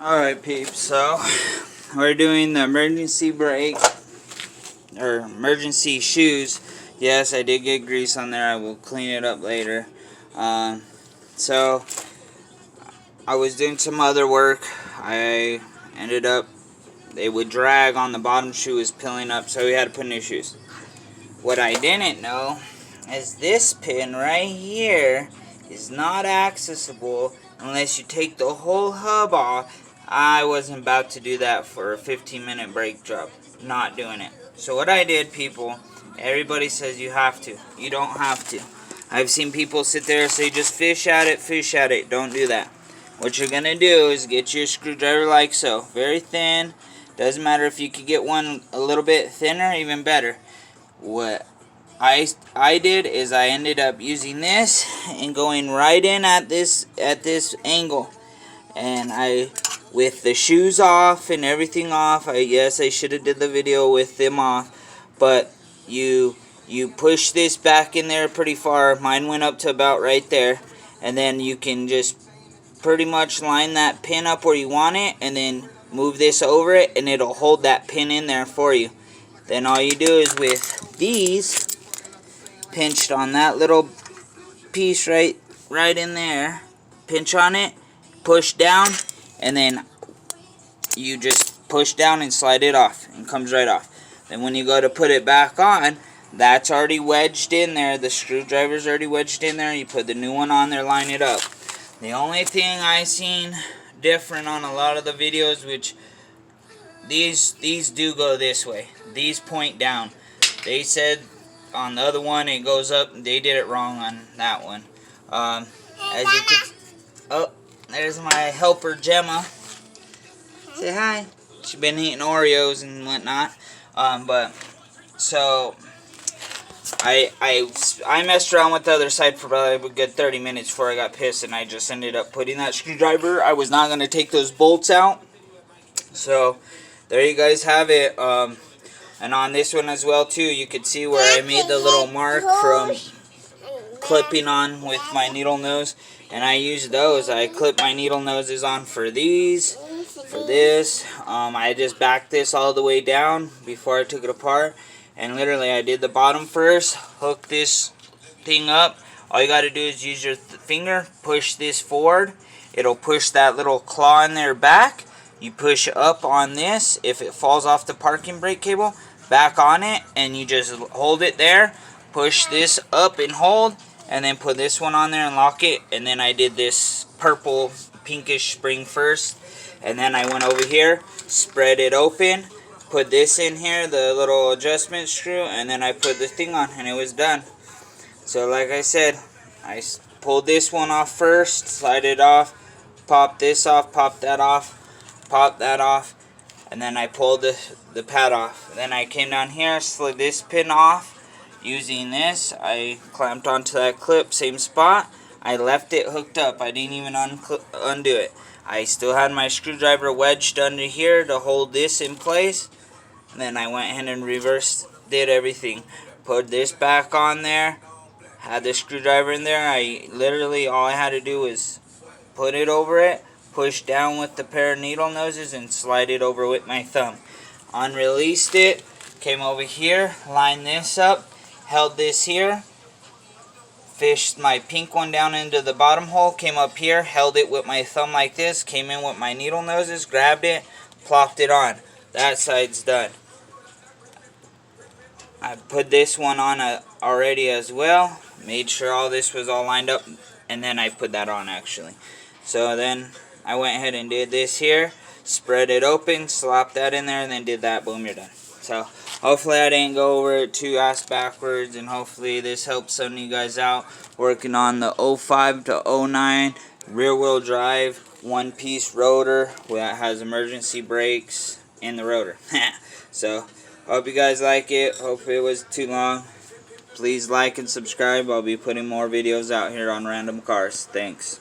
Alright peeps, so we're doing the emergency brake or emergency shoes. Yes, I did get grease on there. I will clean it up later. So I was doing some other work. I ended up, they would drag on the bottom shoe was peeling up, so we had to put new shoes. What I didn't know is this pin right here is not accessible unless you take the whole hub off. I wasn't about to do that for a 15-minute brake job. Not doing it. So what I did, people, everybody says you have to. You don't have to. I've seen people sit there and say just fish at it, fish at it. Don't do that. What you're going to do is get your screwdriver like so. Very thin. Doesn't matter if you could get one a little bit thinner, even better. What I did is I ended up using this and going right in at this angle, and I, with the shoes off and everything off, yes, I should have did the video with them off, but you push this back in there pretty far. Mine went up to about right there, and then you can just pretty much line that pin up where you want it, and then move this over it, and it'll hold that pin in there for you. Then all you do is with these, pinched on that little piece right in there, pinch on it, push down, and then you just push down and slide it off, and it comes right off. Then when you go to put it back on, that's already wedged in there. The screwdriver's already wedged in there. You put the new one on there, line it up. The only thing I seen different on a lot of the videos, which these do go this way. These point down. They said on the other one it goes up. They did it wrong on that one. As you can, oh, there's my helper Gemma. Say hi. She's been eating Oreos and whatnot. But so I messed around with the other side for probably a good 30 minutes before I got pissed, and I just ended up putting that screwdriver. I was not going to take those bolts out. So there you guys have it. And on this one as well too, you could see where I made the little mark from clipping on with my needle nose, and I used those. I clipped my needle noses on for these, for this. I just backed this all the way down before I took it apart, and literally I did the bottom first, hook this thing up. All you got to do is use your finger, push this forward. It'll push that little claw in there back. You push up on this. If it falls off the parking brake cable, back on it, and you just hold it there. Push this up and hold, and then put this one on there and lock it. And then I did this purple pinkish spring first, and then I went over here, spread it open, put this in here, the little adjustment screw, and then I put the thing on, and it was done. So like I said, I pulled this one off first, slide it off, pop this off, pop that off, pop that off, and then I pulled the pad off. Then I came down here, slid this pin off. Using this, I clamped onto that clip, same spot. I left it hooked up. I didn't even undo it. I still had my screwdriver wedged under here to hold this in place. And then I went ahead and reversed, did everything. Put this back on there, had the screwdriver in there. I literally, all I had to do was put it over it, push down with the pair of needle noses, and slide it over with my thumb. Unreleased it, came over here, lined this up, held this here, fished my pink one down into the bottom hole, came up here, held it with my thumb like this, came in with my needle noses, grabbed it, plopped it on. That side's done. I put this one on already as well, made sure all this was all lined up, and then I put that on actually. So then I went ahead and did this here, spread it open, slapped that in there, and then did that. Boom, you're done. So hopefully I didn't go over it too ass backwards, and hopefully this helps some of you guys out working on the 05 to 09 rear wheel drive one-piece rotor that has emergency brakes in the rotor. So hope you guys like it. Hope it was too long. Please like and subscribe. I'll be putting more videos out here on random cars. Thanks.